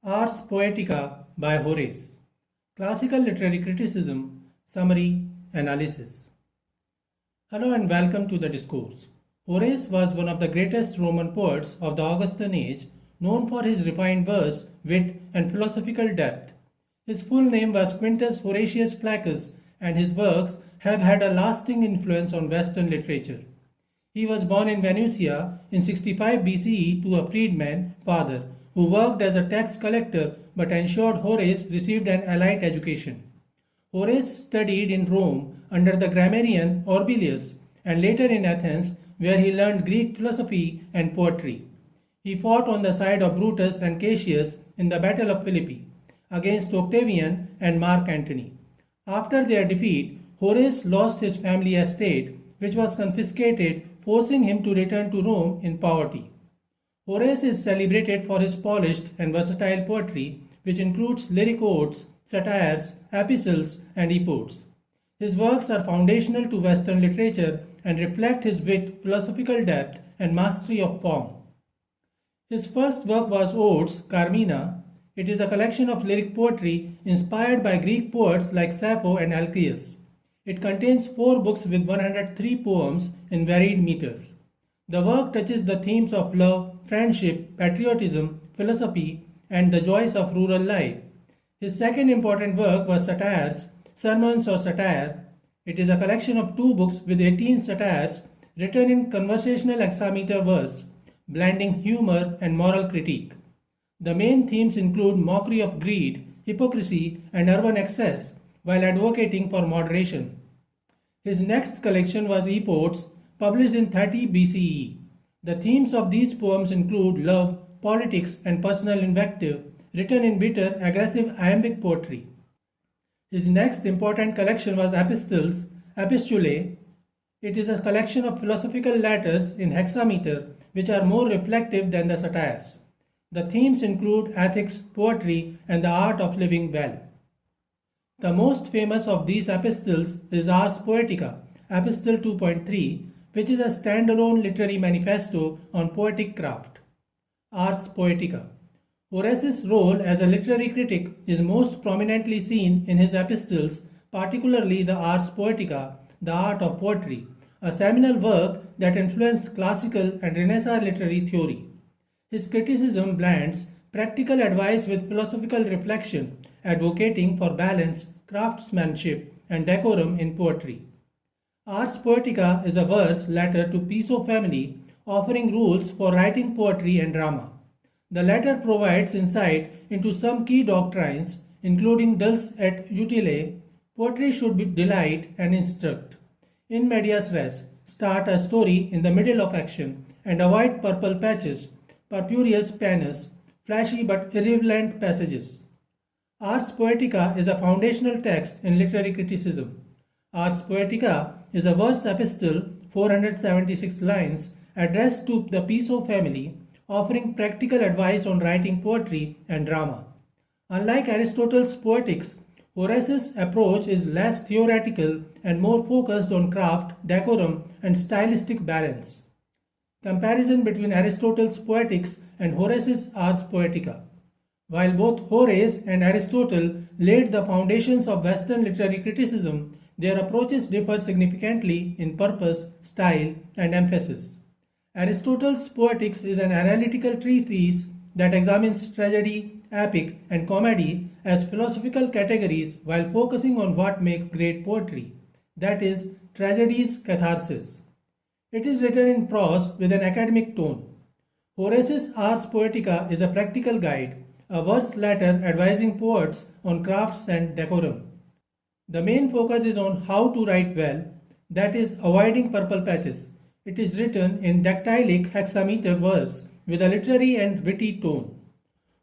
Ars Poetica by Horace. Classical Literary Criticism, Summary, Analysis. Hello and welcome to the Discourse. Horace was one of the greatest Roman poets of the Augustan age, known for his refined verse, wit, and philosophical depth. His full name was Quintus Horatius Flaccus, and his works have had a lasting influence on Western literature. He was born in Venusia in 65 BCE to a freedman father who worked as a tax collector but ensured Horace received an elite education. Horace studied in Rome under the grammarian Orbilius and later in Athens, where he learned Greek philosophy and poetry. He fought on the side of Brutus and Cassius in the Battle of Philippi against Octavian and Mark Antony. After their defeat, Horace lost his family estate, which was confiscated, forcing him to return to Rome in poverty. Horace is celebrated for his polished and versatile poetry, which includes lyric odes, satires, epistles, and epodes. His works are foundational to Western literature and reflect his wit, philosophical depth, and mastery of form. His first work was Odes, Carmina. It is a collection of lyric poetry inspired by Greek poets like Sappho and Alcaeus. It contains 4 books with 103 poems in varied meters. The work touches the themes of love, friendship, patriotism, philosophy, and the joys of rural life. His second important work was Satires, Sermons or Satire. It is a collection of 2 books with 18 satires written in conversational hexameter verse, blending humor and moral critique. The main themes include mockery of greed, hypocrisy, and urban excess, while advocating for moderation. His next collection was Epodes, published in 30 BCE. The themes of these poems include love, politics, and personal invective, written in bitter, aggressive iambic poetry. His next important collection was Epistles, Epistulae. It is a collection of philosophical letters in hexameter, which are more reflective than the satires. The themes include ethics, poetry, and the art of living well. The most famous of these epistles is Ars Poetica, Epistle 2.3, which is a standalone literary manifesto on poetic craft. Ars Poetica. Horace's role as a literary critic is most prominently seen in his epistles, particularly the Ars Poetica, the art of poetry, a seminal work that influenced classical and Renaissance literary theory. His criticism blends practical advice with philosophical reflection, advocating for balance, craftsmanship, and decorum in poetry. Ars Poetica is a verse letter to Piso family offering rules for writing poetry and drama. The letter provides insight into some key doctrines, including dulce et utile, poetry should be delight and instruct. In medias res, start a story in the middle of action and avoid purple patches, purpureous panels, flashy but irrelevant passages. Ars Poetica is a foundational text in literary criticism. Ars Poetica is a verse epistle, 476 lines, addressed to the Piso family, offering practical advice on writing poetry and drama. Unlike Aristotle's Poetics, Horace's approach is less theoretical and more focused on craft, decorum, and stylistic balance. Comparison between Aristotle's Poetics and Horace's Ars Poetica. While both Horace and Aristotle laid the foundations of Western literary criticism, their approaches differ significantly in purpose, style, and emphasis. Aristotle's Poetics is an analytical treatise that examines tragedy, epic, and comedy as philosophical categories while focusing on what makes great poetry, that is, tragedy's catharsis. It is written in prose with an academic tone. Horace's Ars Poetica is a practical guide, a verse letter advising poets on crafts and decorum. The main focus is on how to write well, that is, avoiding purple patches. It is written in dactylic hexameter verse with a literary and witty tone.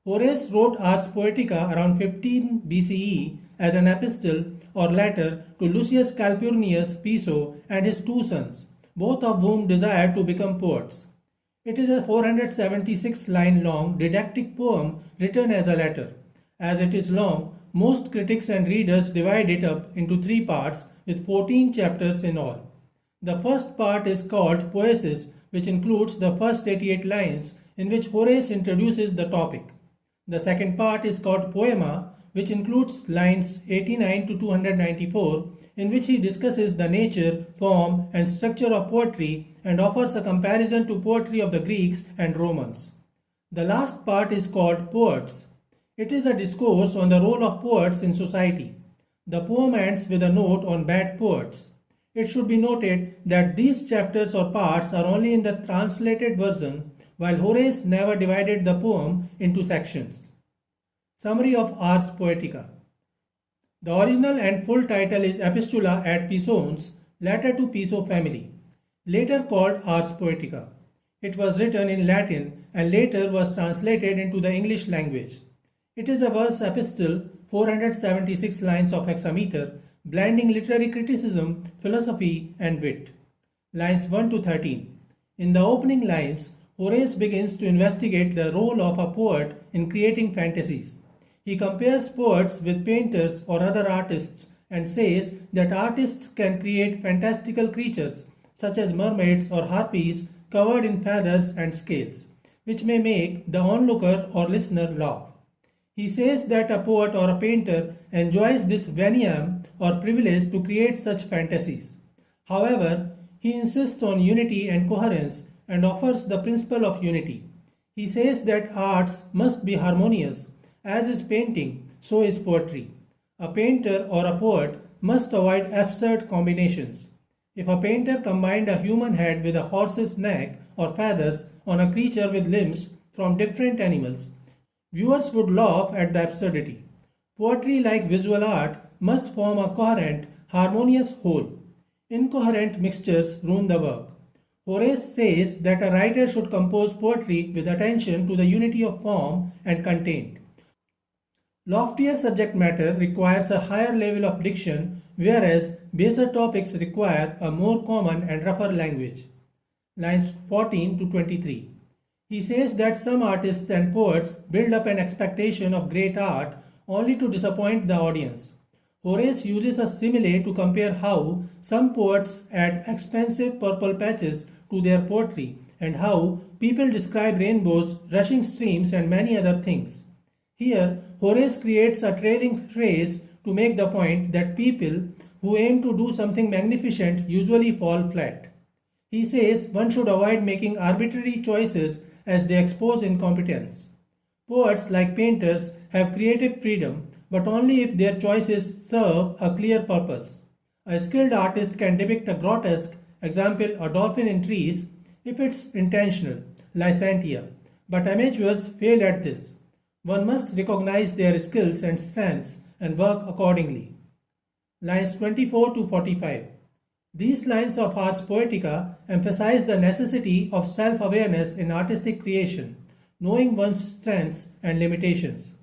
Horace wrote Ars Poetica around 15 BCE as an epistle or letter to Lucius Calpurnius Piso and his 2 sons, both of whom desired to become poets. It is a 476 line long didactic poem written as a letter. As it is long, most critics and readers divide it up into 3 parts with 14 chapters in all. The first part is called poesis, which includes the first 88 lines in which Horace introduces the topic. The second part is called Poema, which includes lines 89 to 294, in which he discusses the nature, form, and structure of poetry and offers a comparison to poetry of the Greeks and Romans. The last part is called Poets. It is a discourse on the role of poets in society. The poem ends with a note on bad poets. It should be noted that these chapters or parts are only in the translated version, while Horace never divided the poem into sections. Summary of Ars Poetica. The original and full title is Epistula ad Pisons, letter to Piso family, later called Ars Poetica. It was written in Latin and later was translated into the English language. It is a verse epistle, 476 lines of hexameter, blending literary criticism, philosophy, and wit. Lines 1 to 13. In the opening lines, Horace begins to investigate the role of a poet in creating fantasies. He compares poets with painters or other artists and says that artists can create fantastical creatures such as mermaids or harpies covered in feathers and scales, which may make the onlooker or listener laugh. He says that a poet or a painter enjoys this veniam or privilege to create such fantasies. However, he insists on unity and coherence and offers the principle of unity. He says that arts must be harmonious. As is painting, so is poetry. A painter or a poet must avoid absurd combinations. If a painter combined a human head with a horse's neck or feathers on a creature with limbs from different animals, viewers would laugh at the absurdity. Poetry, like visual art, must form a coherent, harmonious whole. Incoherent mixtures ruin the work. Horace says that a writer should compose poetry with attention to the unity of form and content. Loftier subject matter requires a higher level of diction, whereas baser topics require a more common and rougher language. Lines 14 to 23. He says that some artists and poets build up an expectation of great art only to disappoint the audience. Horace uses a simile to compare how some poets add expensive purple patches to their poetry and how people describe rainbows, rushing streams, and many other things. Here, Horace creates a trailing phrase to make the point that people who aim to do something magnificent usually fall flat. He says one should avoid making arbitrary choices as they expose incompetence. Poets, like painters, have creative freedom, but only if their choices serve a clear purpose. A skilled artist can depict a grotesque, example a dolphin in trees, if it's intentional, licentia, but amateurs fail at this. One must recognize their skills and strengths and work accordingly. Lines 24 to 45. These lines of Ars Poetica emphasize the necessity of self-awareness in artistic creation, knowing one's strengths and limitations.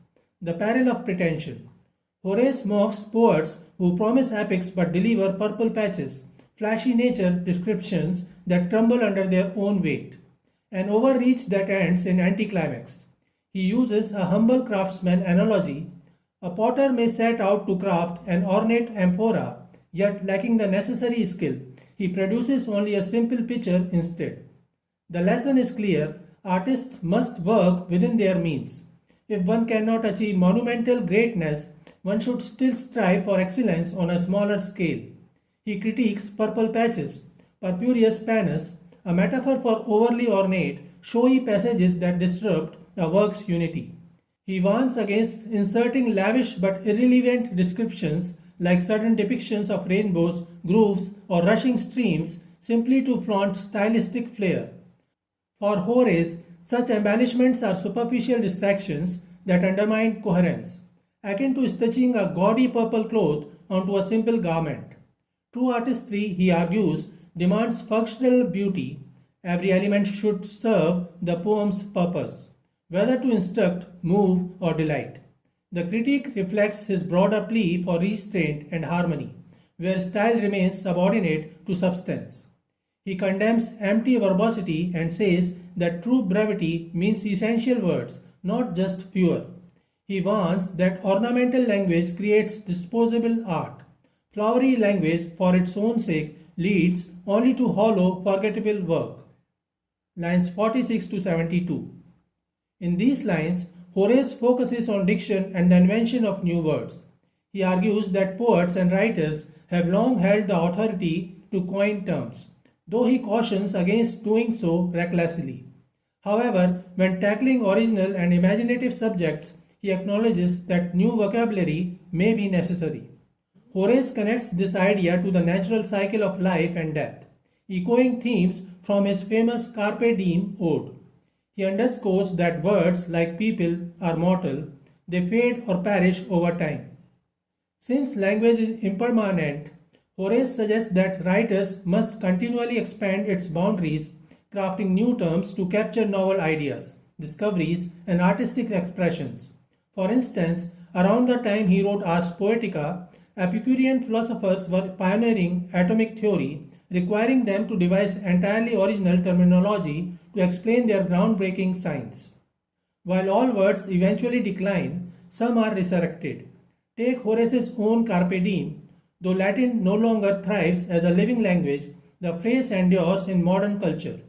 The peril of pretension. Horace mocks poets who promise epics but deliver purple patches, flashy nature descriptions that crumble under their own weight, an overreach that ends in anticlimax. He uses a humble craftsman analogy. A potter may set out to craft an ornate amphora, yet lacking the necessary skill, he produces only a simple pitcher instead. The lesson is clear: artists must work within their means. If one cannot achieve monumental greatness, one should still strive for excellence on a smaller scale. He critiques purple patches, purpureous panis, a metaphor for overly ornate, showy passages that disrupt a work's unity. He warns against inserting lavish but irrelevant descriptions like sudden depictions of rainbows, groves, or rushing streams simply to flaunt stylistic flair. For Horace, such embellishments are superficial distractions that undermine coherence, akin to stitching a gaudy purple cloth onto a simple garment. True artistry, he argues, demands functional beauty. Every element should serve the poem's purpose, whether to instruct, move, or delight. The critique reflects his broader plea for restraint and harmony, where style remains subordinate to substance. He condemns empty verbosity and says that true brevity means essential words, not just fewer. He warns that ornamental language creates disposable art. Flowery language, for its own sake, leads only to hollow, forgettable work. Lines 46 to 72. In these lines, Horace focuses on diction and the invention of new words. He argues that poets and writers have long held the authority to coin terms, though he cautions against doing so recklessly. However, when tackling original and imaginative subjects, he acknowledges that new vocabulary may be necessary. Horace connects this idea to the natural cycle of life and death, echoing themes from his famous Carpe Diem ode. He underscores that words, like people, are mortal, they fade or perish over time. Since language is impermanent, Horace suggests that writers must continually expand its boundaries, crafting new terms to capture novel ideas, discoveries, and artistic expressions. For instance, around the time he wrote Ars Poetica, Epicurean philosophers were pioneering atomic theory, requiring them to devise entirely original terminology to explain their groundbreaking science. While all words eventually decline, some are resurrected. Take Horace's own Carpe Diem. Though Latin no longer thrives as a living language, the phrase endures in modern culture.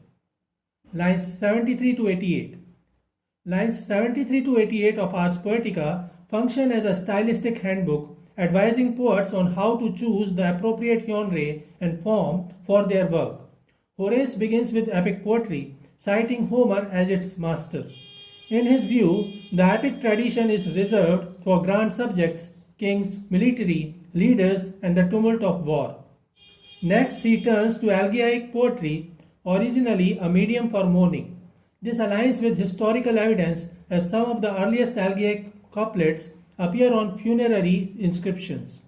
Lines 73 to 88. Lines 73 to 88 of Ars Poetica function as a stylistic handbook advising poets on how to choose the appropriate genre and form for their work. Horace begins with epic poetry, citing Homer as its master. In his view, the epic tradition is reserved for grand subjects, kings, military, leaders, and the tumult of war. Next, he turns to elegiac poetry, originally a medium for mourning. This aligns with historical evidence as some of the earliest elegiac couplets appear on funerary inscriptions,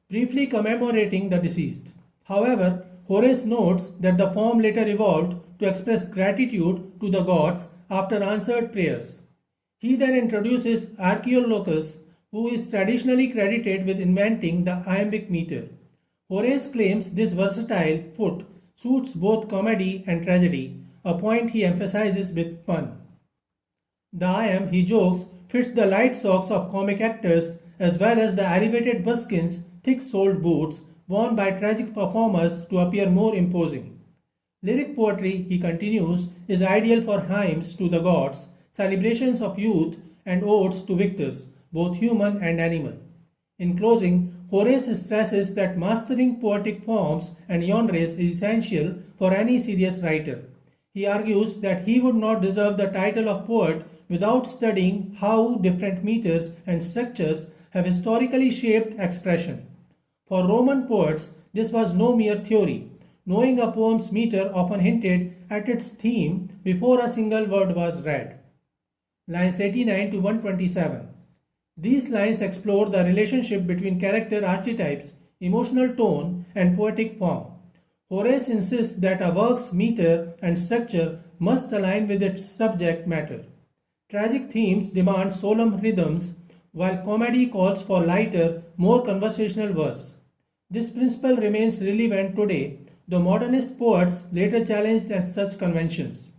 briefly commemorating the deceased. However, Horace notes that the form later evolved to express gratitude to the gods after answered prayers. He then introduces Archaeolochus, who is traditionally credited with inventing the iambic meter. Horace claims this versatile foot suits both comedy and tragedy, a point he emphasizes with fun. The iamb, he jokes, fits the light socks of comic actors as well as the elevated buskins, thick-soled boots worn by tragic performers to appear more imposing. Lyric poetry, he continues, is ideal for hymns to the gods, celebrations of youth, and odes to victors, both human and animal. In closing, Horace stresses that mastering poetic forms and genres is essential for any serious writer. He argues that he would not deserve the title of poet without studying how different meters and structures have historically shaped expression. For Roman poets, this was no mere theory. Knowing a poem's meter often hinted at its theme before a single word was read. Lines 89 to 127. These lines explore the relationship between character archetypes, emotional tone, and poetic form. Horace insists that a work's meter and structure must align with its subject matter. Tragic themes demand solemn rhythms, while comedy calls for lighter, more conversational verse. This principle remains relevant today, though modernist poets later challenged such conventions.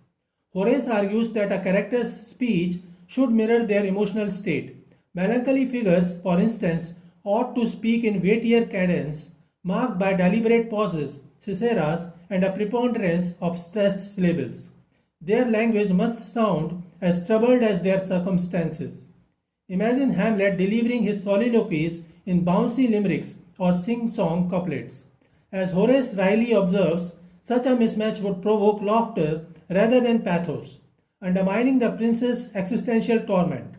Horace argues that a character's speech should mirror their emotional state. Melancholy figures, for instance, ought to speak in weightier cadence, marked by deliberate pauses, ciceras, and a preponderance of stressed syllables. Their language must sound as troubled as their circumstances. Imagine Hamlet delivering his soliloquies in bouncy limericks or sing-song couplets. As Horace wryly observes, such a mismatch would provoke laughter rather than pathos, undermining the prince's existential torment.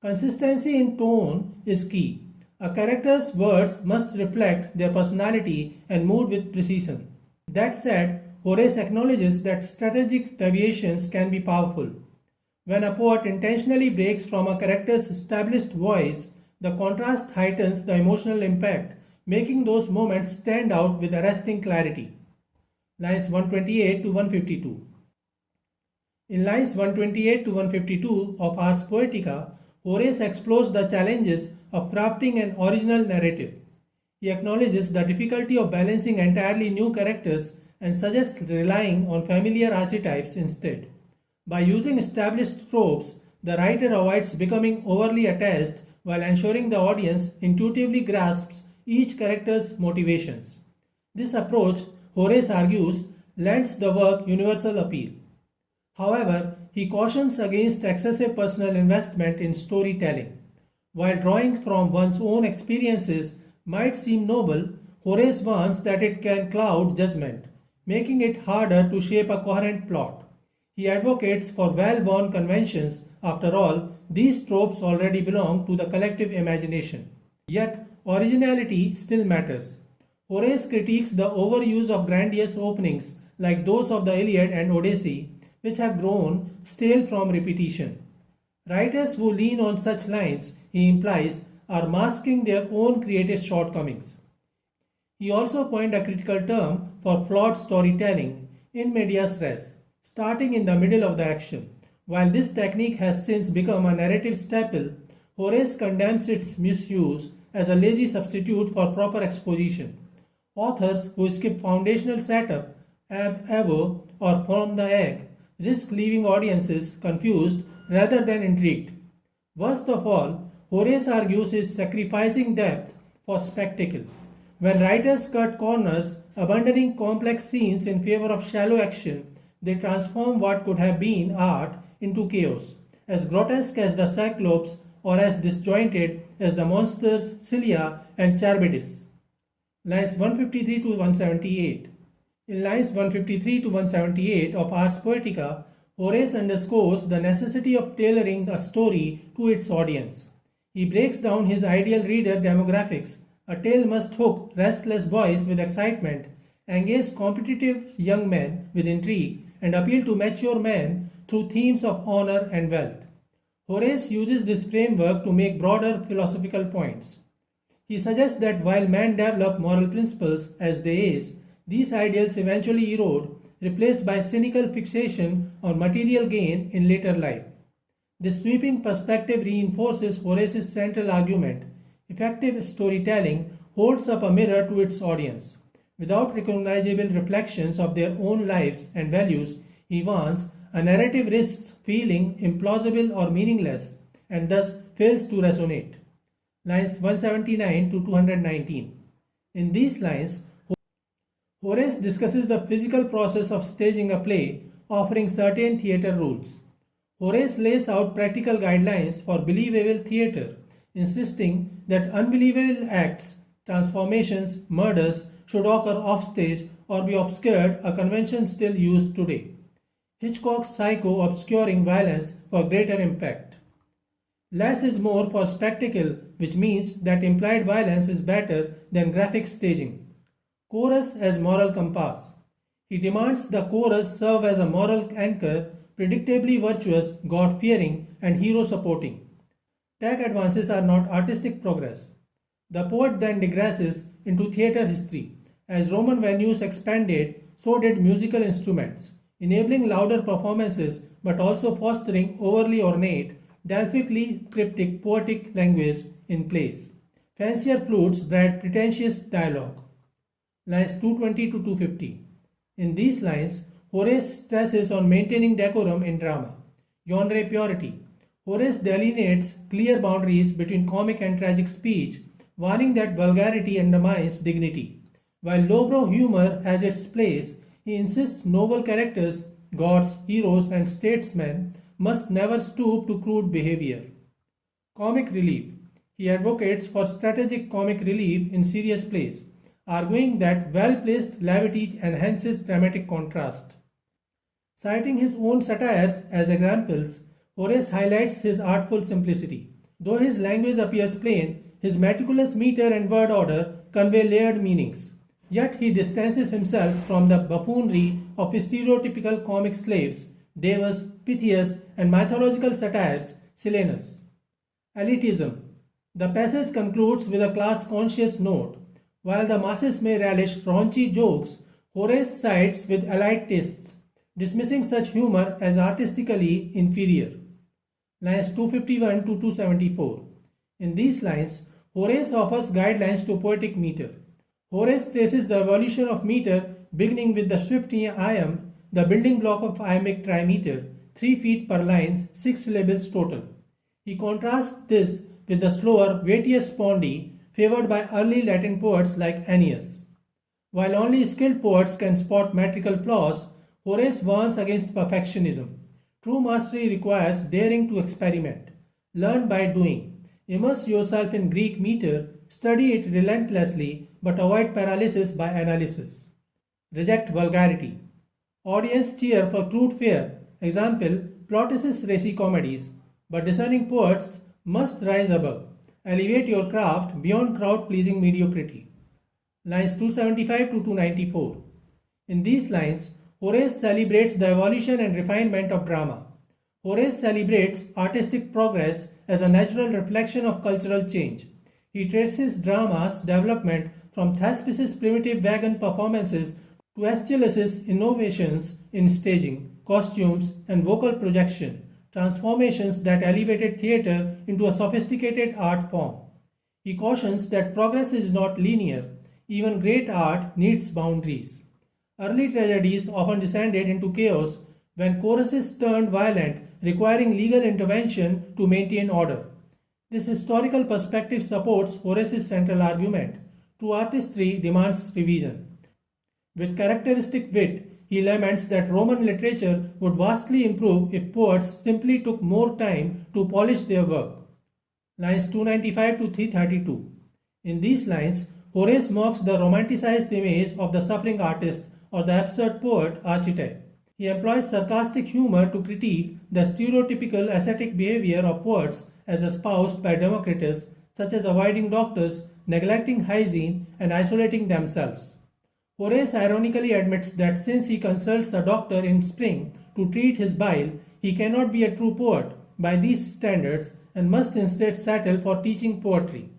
Consistency in tone is key. A character's words must reflect their personality and mood with precision. That said, Horace acknowledges that strategic deviations can be powerful. When a poet intentionally breaks from a character's established voice, the contrast heightens the emotional impact, making those moments stand out with arresting clarity. Lines 128 to 152. In lines 128 to 152 of Ars Poetica, Horace explores the challenges of crafting an original narrative. He acknowledges the difficulty of balancing entirely new characters and suggests relying on familiar archetypes instead. By using established tropes, the writer avoids becoming overly attached while ensuring the audience intuitively grasps each character's motivations. This approach, Horace argues, lends the work universal appeal. However, he cautions against excessive personal investment in storytelling. While drawing from one's own experiences might seem noble, Horace warns that it can cloud judgment, making it harder to shape a coherent plot. He advocates for well-worn conventions. After all, these tropes already belong to the collective imagination. Yet, originality still matters. Horace critiques the overuse of grandiose openings like those of the Iliad and Odyssey, which have grown stale from repetition. Writers who lean on such lines, he implies, are masking their own creative shortcomings. He also coined a critical term for flawed storytelling, in medias res, starting in the middle of the action. While this technique has since become a narrative staple, Horace condemns its misuse as a lazy substitute for proper exposition. Authors who skip foundational setup, ab avo, or from the egg risk leaving audiences confused rather than intrigued. Worst of all, Horace argues is sacrificing depth for spectacle. When writers cut corners, abandoning complex scenes in favor of shallow action, they transform what could have been art into chaos, as grotesque as the Cyclops or as disjointed as the monsters Scylla and Charybdis. Lines 153 to 178. In lines 153 to 178 of Ars Poetica, Horace underscores the necessity of tailoring a story to its audience. He breaks down his ideal reader demographics. A tale must hook restless boys with excitement, engage competitive young men with intrigue, and appeal to mature men through themes of honor and wealth. Horace uses this framework to make broader philosophical points. He suggests that while men develop moral principles as they age, these ideals eventually erode, replaced by cynical fixation on material gain in later life. This sweeping perspective reinforces Horace's central argument. Effective storytelling holds up a mirror to its audience. Without recognizable reflections of their own lives and values, he warns, a narrative risks feeling implausible or meaningless and thus fails to resonate. Lines 179 to 219. In these lines, Horace discusses the physical process of staging a play, offering certain theatre rules. Horace lays out practical guidelines for believable theatre, insisting that unbelievable acts, transformations, murders should occur offstage or be obscured, a convention still used today. Hitchcock's Psycho obscuring violence for greater impact. Less is more for spectacle, which means that implied violence is better than graphic staging. Chorus as moral compass. He demands the chorus serve as a moral anchor, predictably virtuous, God-fearing, and hero-supporting. Tech advances are not artistic progress. The poet then digresses into theatre history. As Roman venues expanded, so did musical instruments, enabling louder performances but also fostering overly ornate, Delphically cryptic poetic language in plays. Fancier flutes bred pretentious dialogue. Lines 220 to 250. In these lines, Horace stresses on maintaining decorum in drama. Genre purity. Horace delineates clear boundaries between comic and tragic speech, warning that vulgarity undermines dignity. While lowbrow humor has its place, he insists noble characters, gods, heroes, and statesmen must never stoop to crude behavior. Comic relief. He advocates for strategic comic relief in serious plays, arguing that well-placed levity enhances dramatic contrast. Citing his own satires as examples, Horace highlights his artful simplicity. Though his language appears plain, his meticulous meter and word order convey layered meanings. Yet he distances himself from the buffoonery of stereotypical comic slaves, Devas, Pythias, and mythological satires, Silenus. Elitism. The passage concludes with a class-conscious note. While the masses may relish raunchy jokes, Horace sides with elite tastes, dismissing such humor as artistically inferior. Lines 251 to 274. In these lines, Horace offers guidelines to poetic meter. Horace traces the evolution of meter beginning with the swift iamb, the building block of iambic trimeter, 3 feet per line, 6 syllables total. He contrasts this with the slower, weightier spondi favored by early Latin poets like Ennius. While only skilled poets can spot metrical flaws, Horace warns against perfectionism. True mastery requires daring to experiment. Learn by doing. Immerse yourself in Greek meter, study it relentlessly, but avoid paralysis by analysis. Reject vulgarity. Audience cheer for crude fare. Example, Plautus's racy comedies. But discerning poets must rise above. Elevate your craft beyond crowd-pleasing mediocrity. Lines 275 to 294. In these lines, Horace celebrates the evolution and refinement of drama. Horace celebrates artistic progress as a natural reflection of cultural change. He traces drama's development from Thespis' primitive wagon performances to Aeschylus's innovations in staging, costumes, and vocal projection, transformations that elevated theatre into a sophisticated art form. He cautions that progress is not linear, even great art needs boundaries. Early tragedies often descended into chaos when choruses turned violent, requiring legal intervention to maintain order. This historical perspective supports Horace's central argument. True artistry demands revision. With characteristic wit, he laments that Roman literature would vastly improve if poets simply took more time to polish their work. Lines 295 to 332. In these lines, Horace mocks the romanticized image of the suffering artist or the absurd poet archetype. He employs sarcastic humor to critique the stereotypical ascetic behavior of poets as espoused by Democritus, such as avoiding doctors, neglecting hygiene, and isolating themselves. Horace ironically admits that since he consults a doctor in spring to treat his bile, he cannot be a true poet by these standards and must instead settle for teaching poetry.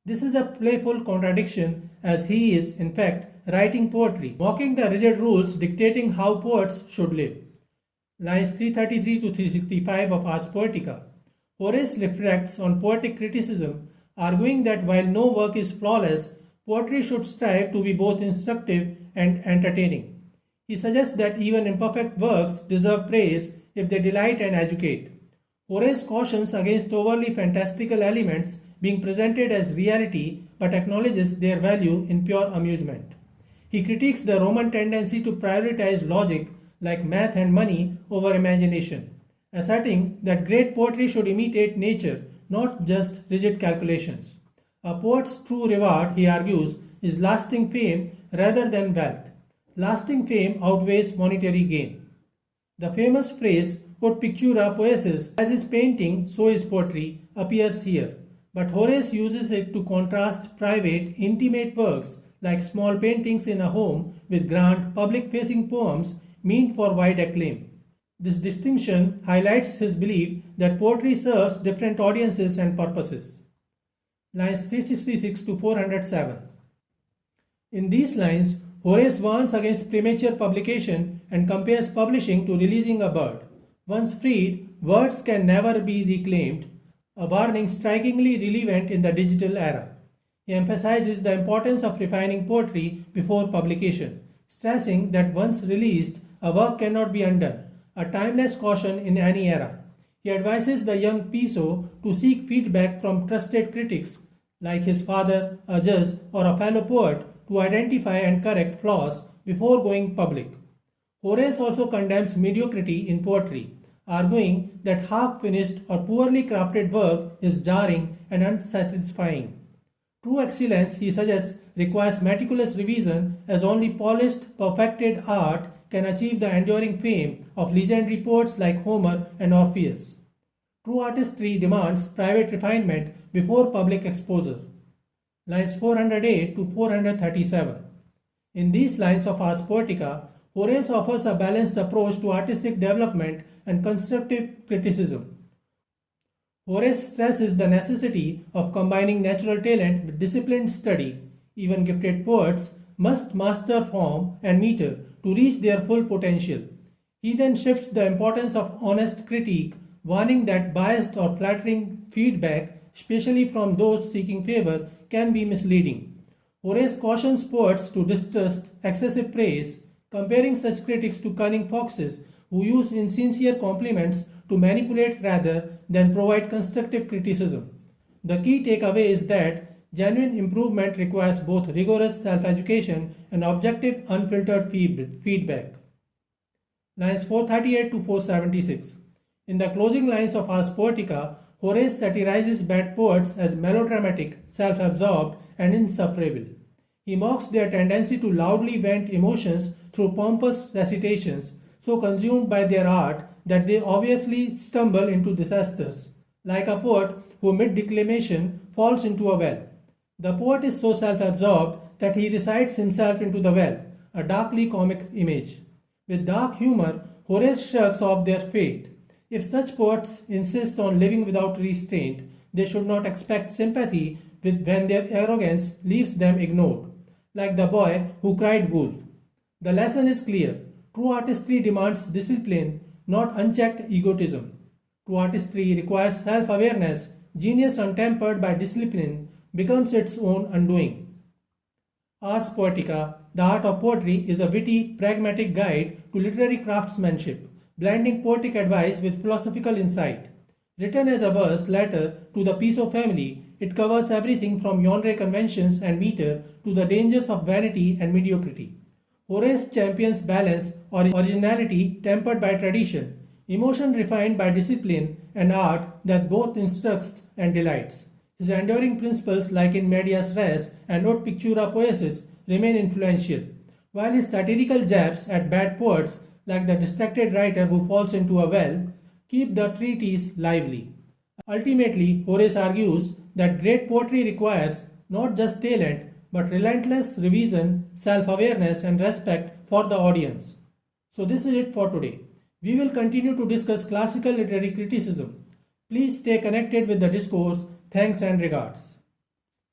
This is a playful contradiction, as he is, in fact, writing poetry, mocking the rigid rules dictating how poets should live. Lines 333 to 365 of Ars Poetica. Horace reflects on poetic criticism, arguing that while no work is flawless, poetry should strive to be both instructive and entertaining. He suggests that even imperfect works deserve praise if they delight and educate. Horace cautions against overly fantastical elements being presented as reality but acknowledges their value in pure amusement. He critiques the Roman tendency to prioritize logic like math and money over imagination, asserting that great poetry should imitate nature, not just rigid calculations. A poet's true reward, he argues, is lasting fame rather than wealth. Lasting fame outweighs monetary gain. The famous phrase, "Ut pictura poesis," as is painting, so is poetry, appears here. But Horace uses it to contrast private, intimate works like small paintings in a home with grand, public-facing poems meant for wide acclaim. This distinction highlights his belief that poetry serves different audiences and purposes. Lines 366 to 407. In these lines, Horace warns against premature publication and compares publishing to releasing a bird. Once freed, words can never be reclaimed, a warning strikingly relevant in the digital era. He emphasizes the importance of refining poetry before publication, stressing that once released, a work cannot be undone, a timeless caution in any era. He advises the young Piso to seek feedback from trusted critics, like his father, a judge, or a fellow poet, to identify and correct flaws before going public. Horace also condemns mediocrity in poetry, arguing that half-finished or poorly crafted work is jarring and unsatisfying. True excellence, he suggests, requires meticulous revision, as only polished, perfected art can achieve the enduring fame of legendary poets like Homer and Orpheus. True artistry demands private refinement before public exposure. Lines 408 to 437. In these lines of Ars Poetica, Horace offers a balanced approach to artistic development and constructive criticism. Horace stresses the necessity of combining natural talent with disciplined study. Even gifted poets must master form and meter to reach their full potential. He then shifts the importance of honest critique, warning that biased or flattering feedback, especially from those seeking favor, can be misleading. Horace cautions poets to distrust excessive praise, comparing such critics to cunning foxes who use insincere compliments to manipulate rather than provide constructive criticism. The key takeaway is that genuine improvement requires both rigorous self-education and objective, unfiltered feedback. Lines 438 to 476. In the closing lines of Ars Poetica, Horace satirizes bad poets as melodramatic, self-absorbed, and insufferable. He mocks their tendency to loudly vent emotions through pompous recitations, so consumed by their art that they obviously stumble into disasters, like a poet who mid-declamation falls into a well. The poet is so self-absorbed that he recites himself into the well, a darkly comic image. With dark humor, Horace shrugs off their fate. If such poets insist on living without restraint, they should not expect sympathy when their arrogance leaves them ignored, like the boy who cried wolf. The lesson is clear. True artistry demands discipline, not unchecked egotism. True artistry requires self-awareness. Genius untempered by discipline becomes its own undoing. Ars Poetica, the art of poetry, is a witty, pragmatic guide to literary craftsmanship, blending poetic advice with philosophical insight. Written as a verse letter to the Piso family, it covers everything from genre conventions and meter to the dangers of vanity and mediocrity. Horace champions balance or originality tempered by tradition, emotion refined by discipline, and art that both instructs and delights. His enduring principles, like in medias res and pictura poesis, remain influential, while his satirical jabs at bad poets, like the distracted writer who falls into a well, keep the treatise lively. Ultimately, Horace argues that great poetry requires not just talent but relentless revision, self-awareness, and respect for the audience. So this is it for today. We will continue to discuss classical literary criticism. Please stay connected with the discourse. Thanks and regards.